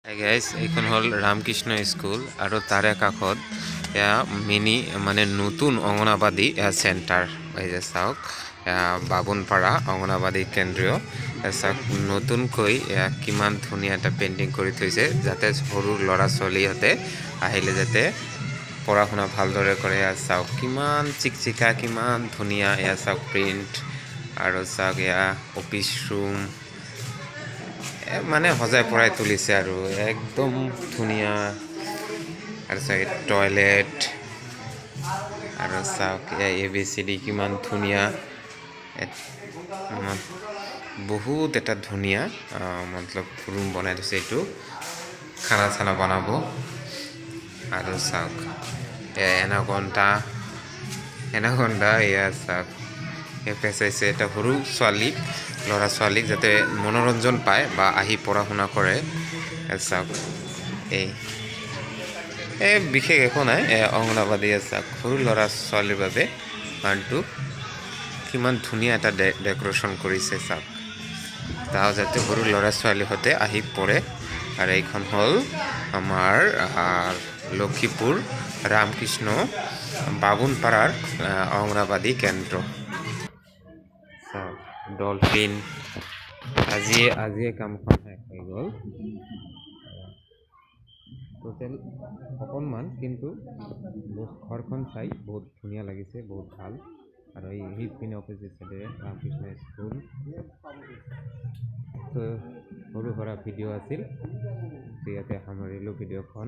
Hi guys, এইখন হ'ল Ramakrishna school আৰু তাৰে কাষত এয়া মিনি মানে নতুন অঙ্গনাবাদী চেণ্টাৰ এই যে চাওক বাগুনপাৰা অঙ্গনাবাদী কেন্দ্ৰীয় চাওক নতুনকৈ কিমান ধুনীয়া এটা পেইণ্টিং কৰি থৈছে যাতে সৰু ল'ৰা ছোৱালীহঁতে আহিলে যাতে পঢ়া শুনা ভালদৰে কৰে চাওক কিমান চিকচিকা কিমান ধুনীয়া এয়া চাওক প্ৰিণ্ট আৰু চাওক এয়া অফিচ ৰুম মানে সজাই পৰাই তুলিছে আৰু একদম ধুনীয়া আৰু চাগে টয়লেট আৰু চাওক ABCD কিমান ধুনীয়া বহুত এটা ধুনীয়া মতলব ৰুম বনাই দিছে এইটো খানা চানা বনাব আৰু চাওক এনাকন্ডা এয়া চাওক পেচাইছে এটা সৰু ছোৱালীক ল'ৰা ছোৱালীক যাতে মনোৰঞ্জন পায় বা আহি পঢ়া শুনা কৰে চাওক এই বিশেষ একো নাই অঙ্গনাবাদী চাওক সৰু ল'ৰা ছোৱালীৰ বাবে মানুহটো কিমান ধুনীয়া এটা ডেকোৰেশ্যন কৰিছে চাওক তাও যাতে সৰু ল'ৰা ছোৱালীহঁতে আহি পঢ়ে আৰু এইখন হ'ল আমাৰ লক্ষীপুৰ ৰামকৃষ্ণ বাগুনপাৰাৰ অঙ্গনাবাদী কেন্দ্ৰ ডলফিন আজিয়ে কামখন শেষ হৈ গ'ল টোটেল অকণমান কিন্তু ঘৰখন চাই বহুত ধুনীয়া লাগিছে বহুত ভাল আৰু এই সিপিনে অপজিট চাইডে ৰামকৃষ্ণ স্কুল সৰু সুৰা ভিডিঅ' আছিল ইয়াতে সামৰিলোঁ ভিডিঅ'খন